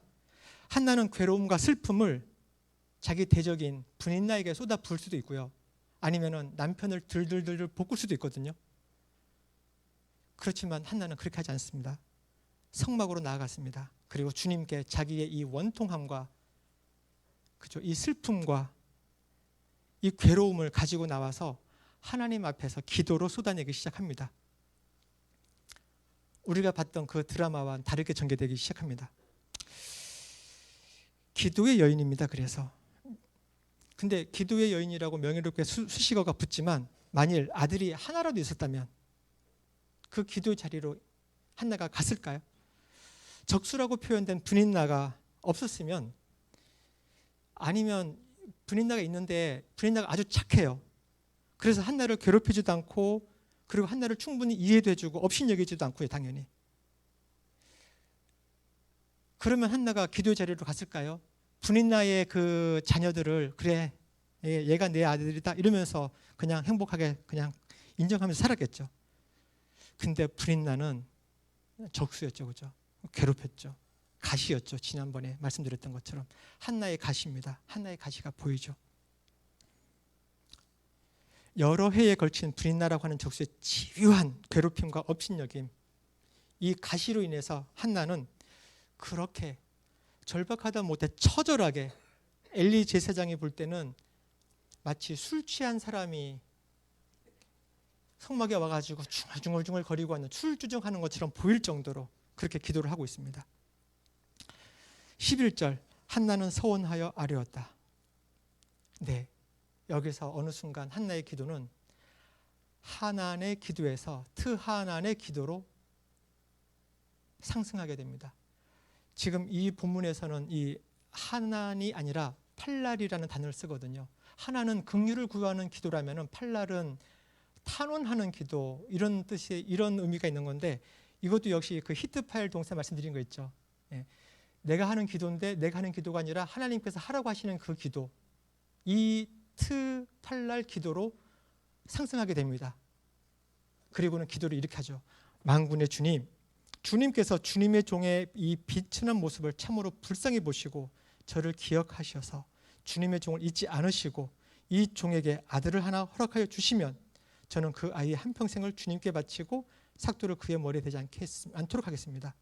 한나는 괴로움과 슬픔을 자기 대적인 분인나에게 쏟아 부을 수도 있고요. 아니면은 남편을 들들들 볶을 수도 있거든요. 그렇지만 한나는 그렇게 하지 않습니다. 성막으로 나아갔습니다. 그리고 주님께 자기의 이 원통함과 그죠, 이 슬픔과 이 괴로움을 가지고 나와서 하나님 앞에서 기도로 쏟아내기 시작합니다. 우리가 봤던 그 드라마와 다르게 전개되기 시작합니다. 기도의 여인입니다. 그래서 근데 기도의 여인이라고 명예롭게 수식어가 붙지만 만일 아들이 하나라도 있었다면 그 기도의 자리로 한나가 갔을까요? 적수라고 표현된 분인나가 없었으면, 아니면 분인나가 있는데 분인나가 아주 착해요. 그래서 한나를 괴롭히지도 않고, 그리고 한나를 충분히 이해도 해주고 업신여기지도 않고요. 당연히. 그러면 한나가 기도의 자리로 갔을까요? 분인나의 그 자녀들을 그래, 얘가 내 아들이다 이러면서 그냥 행복하게 그냥 인정하면서 살았겠죠. 근데 분인나는 적수였죠. 그죠? 괴롭혔죠. 가시였죠. 지난번에 말씀드렸던 것처럼 한나의 가시입니다. 한나의 가시가 보이죠. 여러 해에 걸친 분인나라고 하는 적수의 집요한 괴롭힘과 업신여김, 이 가시로 인해서 한나는 그렇게 절박하다 못해 처절하게, 엘리 제사장이 볼 때는 마치 술 취한 사람이 성막에 와가지고 중얼중얼 거리고 하는 술주정하는 것처럼 보일 정도로 그렇게 기도를 하고 있습니다. 11절, 한나는 서원하여 아뢰었다. 네, 여기서 어느 순간 한나의 기도는 하나님의 기도에서 트하나님의 기도로 상승하게 됩니다. 지금 이 본문에서는 이 하나니 아니라 팔랄이라는 단어를 쓰거든요. 하나는 긍휼을 구하는 기도라면 팔랄은 탄원하는 기도, 이런 뜻이, 이런 의미가 있는 건데, 이것도 역시 그 히트파일 동사 말씀드린 거 있죠. 예. 내가 하는 기도인데 내가 하는 기도가 아니라 하나님께서 하라고 하시는 그 기도, 이 팔랄 기도로 상승하게 됩니다. 그리고는 기도를 이렇게 하죠. 만군의 주님, 주님께서 주님의 종의 이 비천한 모습을 참으로 불쌍히 보시고 저를 기억하셔서 주님의 종을 잊지 않으시고 이 종에게 아들을 하나 허락하여 주시면 저는 그 아이의 한평생을 주님께 바치고 삭도를 그의 머리에 대지 않도록 하겠습니다.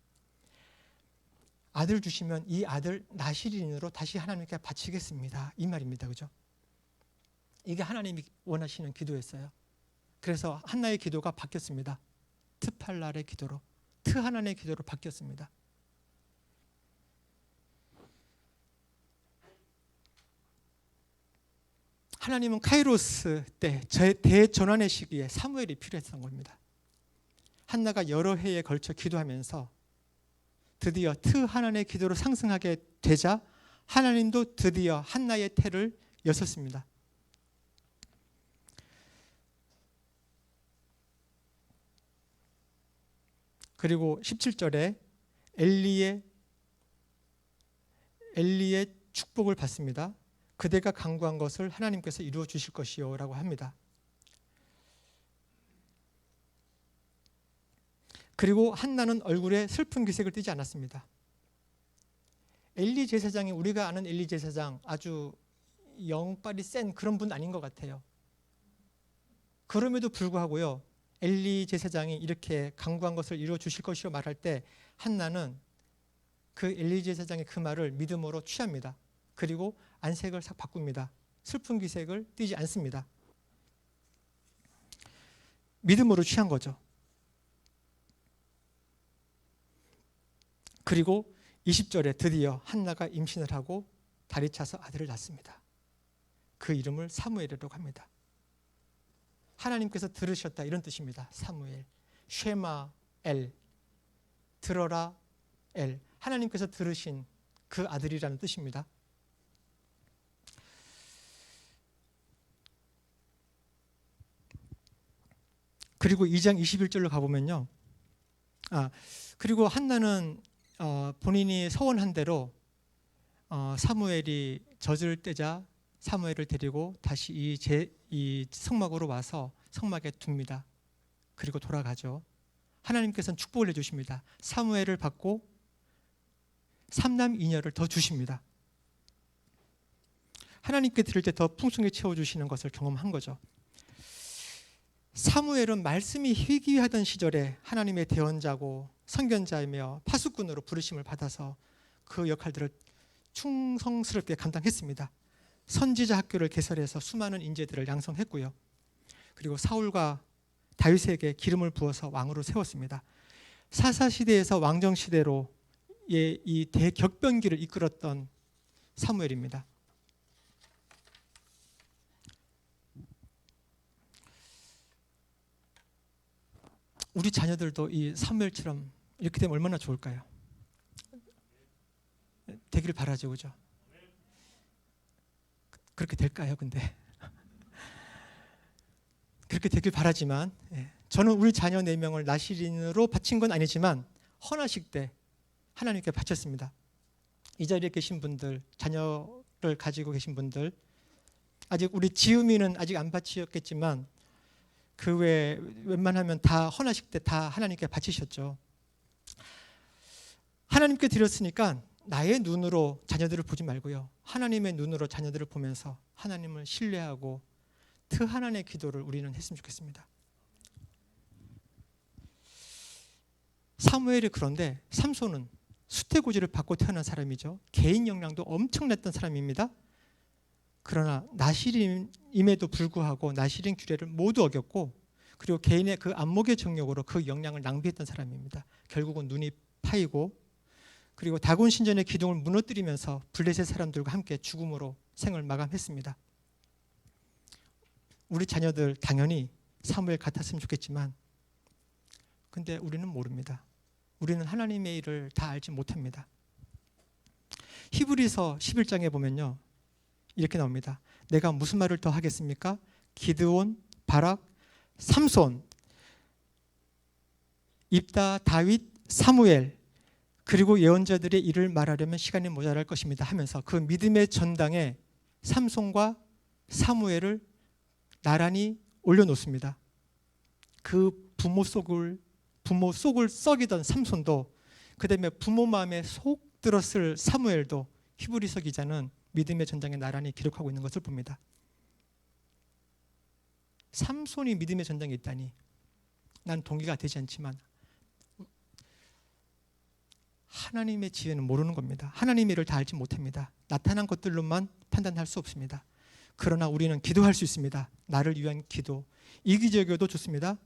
아들 주시면 이 아들 나시린으로 다시 하나님께 바치겠습니다. 이 말입니다. 그죠? 이게 하나님이 원하시는 기도였어요. 그래서 한나의 기도가 바뀌었습니다. 트팔랄의 기도로, 트하난의 기도로 바뀌었습니다. 하나님은 카이로스 때 대전환의 시기에 사무엘이 필요했던 겁니다. 한나가 여러 해에 걸쳐 기도하면서 드디어 트하난의 기도로 상승하게 되자 하나님도 드디어 한나의 태를 여셨습니다. 그리고 17절에 엘리의 축복을 받습니다. 그대가 간구한 것을 하나님께서 이루어 주실 것이요 라고 합니다. 그리고 한나는 얼굴에 슬픈 기색을 띠지 않았습니다. 엘리 제사장이 우리가 아는 엘리 제사장 아주 영빨이 센 그런 분 아닌 것 같아요. 그럼에도 불구하고요, 엘리 제사장이 이렇게 간구한 것을 이루어 주실 것이요 말할 때 한나는 그 엘리 제사장의 그 말을 믿음으로 취합니다. 그리고 안색을 싹 바꿉니다. 슬픈 기색을 띠지 않습니다. 믿음으로 취한 거죠. 그리고 20절에 드디어 한나가 임신을 하고 다리 차서 아들을 낳습니다. 그 이름을 사무엘이라고 합니다. 하나님께서 들으셨다 이런 뜻입니다. 사무엘, 쉐마 엘, 들어라 엘, 하나님께서 들으신 그 아들이라는 뜻입니다. 그리고 2장 21절로 가보면요, 그리고 한나는 본인이 서원한 대로 사무엘이 젖을 떼자 사무엘을 데리고 다시 이 성막으로 와서 성막에 둡니다. 그리고 돌아가죠. 하나님께서는 축복을 해주십니다. 사무엘을 받고 3남 2녀를 더 주십니다. 하나님께 드릴 때 더 풍성히 채워주시는 것을 경험한 거죠. 사무엘은 말씀이 희귀하던 시절에 하나님의 대언자고 선견자이며 파수꾼으로 부르심을 받아서 그 역할들을 충성스럽게 감당했습니다. 선지자 학교를 개설해서 수많은 인재들을 양성했고요. 그리고 사울과 다윗에게 기름을 부어서 왕으로 세웠습니다. 사사시대에서 왕정시대로 이 대격변기를 이끌었던 사무엘입니다. 우리 자녀들도 이 사무엘처럼 이렇게 되면 얼마나 좋을까요? 되기를 바라죠, 그죠? 그렇게 될까요, 근데? 그렇게 되길 바라지만, 저는 우리 자녀 4명을 나시린으로 바친 건 아니지만 헌화식 때 하나님께 바쳤습니다. 이 자리에 계신 분들, 자녀를 가지고 계신 분들, 아직 우리 지음이는 아직 안 바치었겠지만 그 외에 웬만하면 다 헌화식 때 다 하나님께 바치셨죠. 하나님께 드렸으니까 나의 눈으로 자녀들을 보지 말고요, 하나님의 눈으로 자녀들을 보면서 하나님을 신뢰하고 트하난의 기도를 우리는 했으면 좋겠습니다. 사무엘이 그런데 삼손은 수태고지를 받고 태어난 사람이죠. 개인 역량도 엄청났던 사람입니다. 그러나 나시린임에도 불구하고 나시린 규례를 모두 어겼고, 그리고 개인의 그 안목의 정욕으로 그 역량을 낭비했던 사람입니다. 결국은 눈이 파이고, 그리고 다곤 신전의 기둥을 무너뜨리면서 블레셋 사람들과 함께 죽음으로 생을 마감했습니다. 우리 자녀들 당연히 사무엘 같았으면 좋겠지만, 근데 우리는 모릅니다. 우리는 하나님의 일을 다 알지 못합니다. 히브리서 11장에 보면요, 이렇게 나옵니다. 내가 무슨 말을 더 하겠습니까? 기드온, 바락, 삼손, 입다, 다윗, 사무엘, 그리고 예언자들의 일을 말하려면 시간이 모자랄 것입니다 하면서 그 믿음의 전당에 삼손과 사무엘을 나란히 올려놓습니다. 그 부모 속을 부모 속을 썩이던 삼손도, 그 다음에 부모 마음에 속 들었을 사무엘도 히브리서 기자는 믿음의 전장에 나란히 기록하고 있는 것을 봅니다. 삼손이 믿음의 전장에 있다니 난 동의가 되지 않지만 하나님의 지혜는 모르는 겁니다. 하나님의 일을 다 알지 못합니다. 나타난 것들로만 판단할 수 없습니다. 그러나 우리는 기도할 수 있습니다. 나를 위한 기도, 이기적이어도 좋습니다.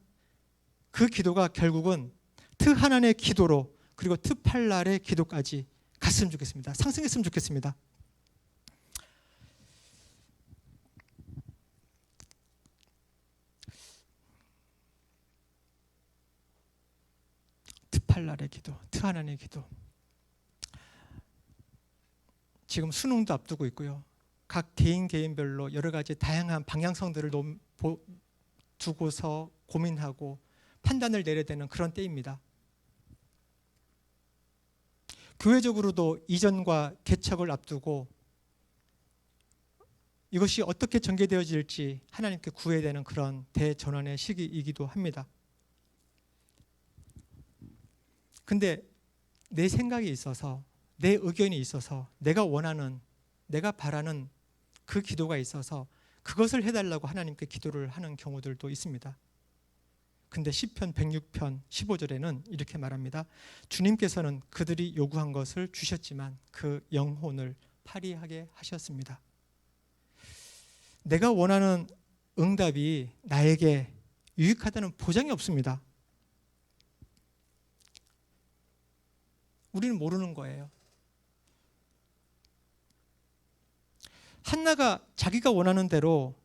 그 기도가 결국은 트하난의 기도로, 그리고 트팔랄의 기도까지 갔으면 좋겠습니다. 상승했으면 좋겠습니다. 트팔랄의 기도, 트하난의 기도. 지금 수능도 앞두고 있고요. 각 개인별로 여러 가지 다양한 방향성들을 두고서 고민하고 판단을 내려야 되는 그런 때입니다. 교회적으로도 이전과 개척을 앞두고 이것이 어떻게 전개되어질지 하나님께 구해야 되는 그런 대전환의 시기이기도 합니다. 근데 내 생각이 있어서, 내 의견이 있어서, 내가 원하는, 내가 바라는 그 기도가 있어서 그것을 해달라고 하나님께 기도를 하는 경우들도 있습니다. 근데 시편 106편 15절에는 이렇게 말합니다. 주님께서는 그들이 요구한 것을 주셨지만 그 영혼을 파리하게 하셨습니다. 내가 원하는 응답이 나에게 유익하다는 보장이 없습니다. 우리는 모르는 거예요. 한나가 자기가 원하는 대로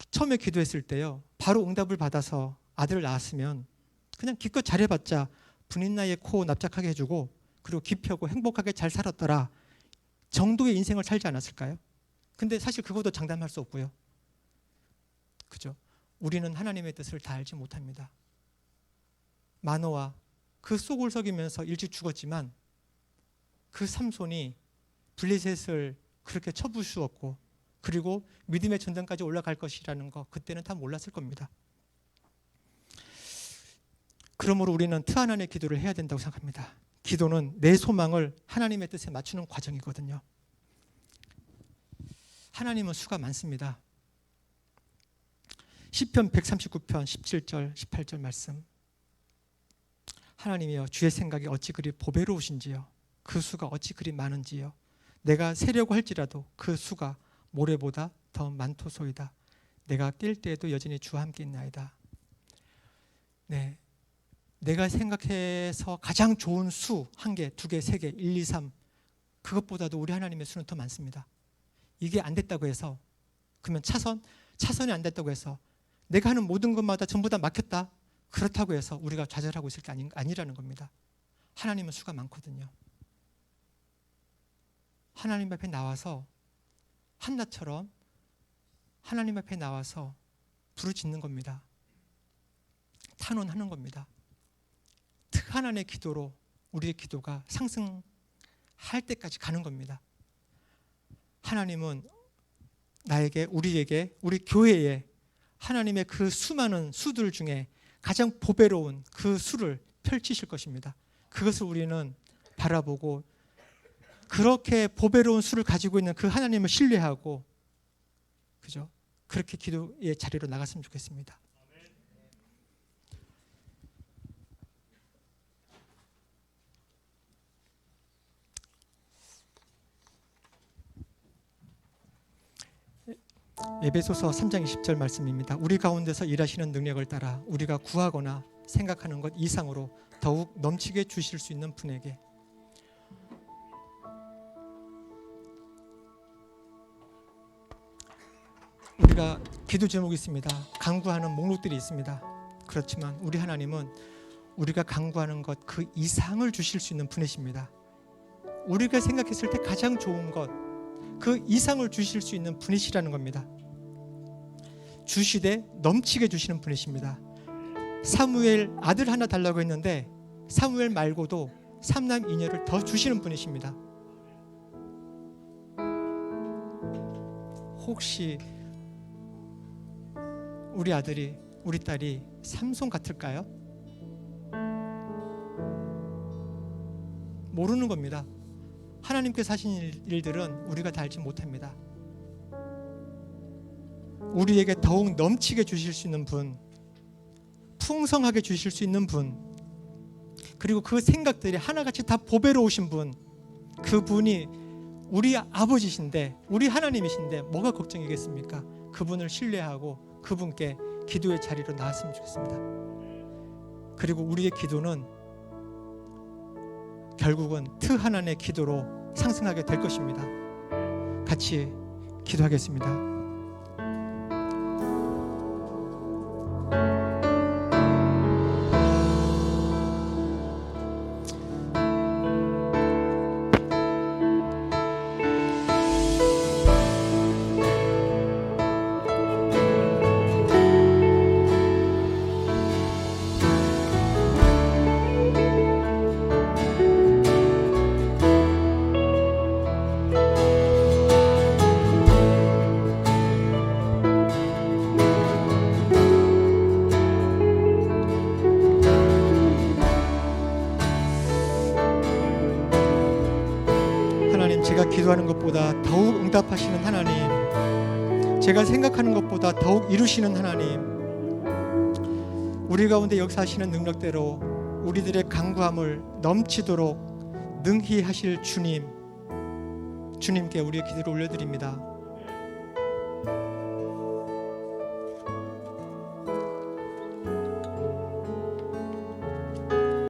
처음에 기도했을 때요, 바로 응답을 받아서 아들을 낳았으면 그냥 기껏 잘해봤자 분인 나이에 코 납작하게 해주고 그리고 기피하고 행복하게 잘 살았더라 정도의 인생을 살지 않았을까요? 근데 사실 그것도 장담할 수 없고요. 그죠? 우리는 하나님의 뜻을 다 알지 못합니다. 마노아 그 속을 썩이면서 일찍 죽었지만 그 삼손이 블레셋을 그렇게 쳐부수었고 그리고 믿음의 전당까지 올라갈 것이라는 거 그때는 다 몰랐을 겁니다. 그러므로 우리는 트하난의 기도를 해야 된다고 생각합니다. 기도는 내 소망을 하나님의 뜻에 맞추는 과정이거든요. 하나님은 수가 많습니다. 시편 139편 17절 18절 말씀. 하나님이여 주의 생각이 어찌 그리 보배로우신지요, 그 수가 어찌 그리 많은지요. 내가 세려고 할지라도 그 수가 모래보다 더 많도소이다. 내가 뛸 때에도 여전히 주와 함께 있나이다. 네, 내가 생각해서 가장 좋은 수 1개, 2개, 3개, 1, 2, 3 그것보다도 우리 하나님의 수는 더 많습니다. 이게 안 됐다고 해서 그러면 차선이 안 됐다고 해서 내가 하는 모든 것마다 전부 다 막혔다, 그렇다고 해서 우리가 좌절하고 있을 게 아니라는 겁니다. 하나님은 수가 많거든요. 하나님 앞에 나와서 한나처럼 하나님 앞에 나와서 부르짖는 겁니다. 탄원하는 겁니다. 트하난의 기도로 우리의 기도가 상승할 때까지 가는 겁니다. 하나님은 나에게, 우리에게, 우리 교회에 하나님의 그 수많은 수들 중에 가장 보배로운 그 수를 펼치실 것입니다. 그것을 우리는 바라보고 그렇게 보배로운 수를 가지고 있는 그 하나님을 신뢰하고, 그죠? 그렇게 기도의 자리로 나갔으면 좋겠습니다. 에베소서 3장 20절 말씀입니다. 우리 가운데서 일하시는 능력을 따라 우리가 구하거나 생각하는 것 이상으로 더욱 넘치게 주실 수 있는 분에게. 우리가 기도 제목이 있습니다. 간구하는 목록들이 있습니다. 그렇지만 우리 하나님은 우리가 간구하는 것 그 이상을 주실 수 있는 분이십니다. 우리가 생각했을 때 가장 좋은 것 그 이상을 주실 수 있는 분이시라는 겁니다. 주시되 넘치게 주시는 분이십니다. 사무엘 아들 하나 달라고 했는데 사무엘 말고도 3남 2녀를 더 주시는 분이십니다. 혹시 우리 아들이, 우리 딸이 삼손 같을까요? 모르는 겁니다. 하나님께서 하신 일들은 우리가 다 알지 못합니다. 우리에게 더욱 넘치게 주실 수 있는 분, 풍성하게 주실 수 있는 분, 그리고 그 생각들이 하나같이 다 보배로우신 분, 그분이 우리 아버지신데, 우리 하나님이신데 뭐가 걱정이겠습니까? 그분을 신뢰하고 그분께 기도의 자리로 나왔으면 좋겠습니다. 그리고 우리의 기도는 결국은 하나님의 기도로 상승하게 될 것입니다. 같이 기도하겠습니다. 제가 기도하는 것보다 더욱 응답하시는 하나님, 제가 생각하는 것보다 더욱 이루시는 하나님, 우리 가운데 역사하시는 능력대로 우리들의 간구함을 넘치도록 능히 하실 주님, 주님께 우리의 기도를 올려드립니다.